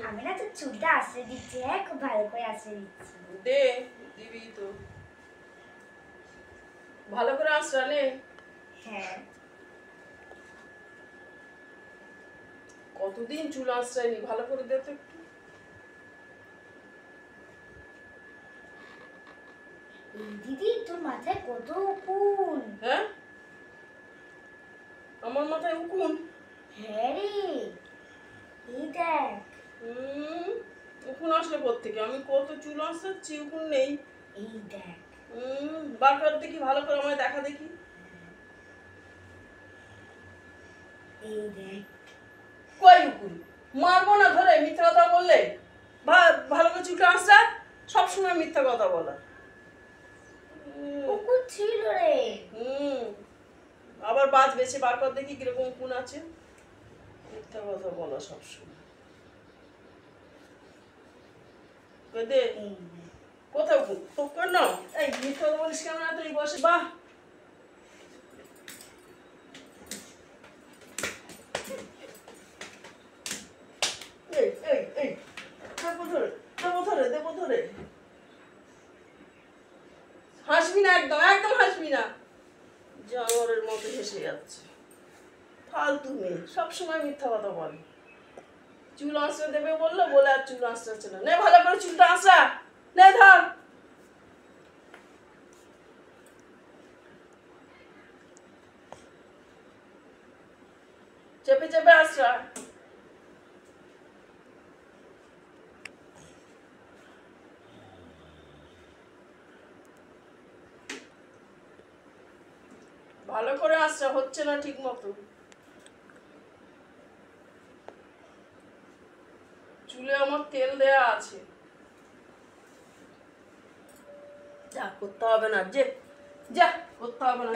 আমি না তো চুলটা আশ্রয় দিচ্ছি, হ্যাঁ খুব ভালো করে আশ্রয় দিচ্ছি। দে, দিবি তো ভালো করে আশ্রালে। হ্যাঁ কতদিন চুল আশ্রায়নি, ভালো করে দে তো একটু। দিদি তোর মাথায় কত উকুন। হ্যাঁ আমার মাথায় উকুন? হ্যাঁ রে, এই দেখ। উকুন আসলে কোত্থেকে? আমি কত চুল আশ্রাচ্ছি, উকুন নেই। এই দেখ। বার কর দেখি, ভালো করে আমায় দেখা দেখি। এই দেখ। কই উকুন? মারবো না ধরে, মিথ্যা কথা বললে। ভালো করে চুলটা আশ্রা, সবসময় মিথ্যা কথা বলা। উকুন ছিল রে। আবার বাজ বেছে, বার কর দেখি কিরকম উকুন আছে। মিথ্যা কথা বলা সবসময়। দে, কোথায় উকুন? তোর কেন এই মিথ্যা কথা বলিস কেন এত এই বয়সে? বাহ, এই এই এই দেবো ধরে, দেবো ধরে, দেবো ধরে। হাসবি না, একদম একদম হাসবি না। জানোয়ারের মতো হেসে যাচ্ছে। ফালতু মেয়ে, সবসময় মিথ্যা কথা বলে। চুল আঁচড়ে দেবে বললো, বলে আর চুল আঁচড়াচ্ছে না। নে ভালো করে চুলটা আঁচড়া, নে ধর। চেপে চেপে আঁচড়া। ভালো করে আঁচড়া, হচ্ছে না ঠিক মতো। চুলে আমার তেল দেয়া আছে। যা করতে হবে না, যে যা করতে হবে না।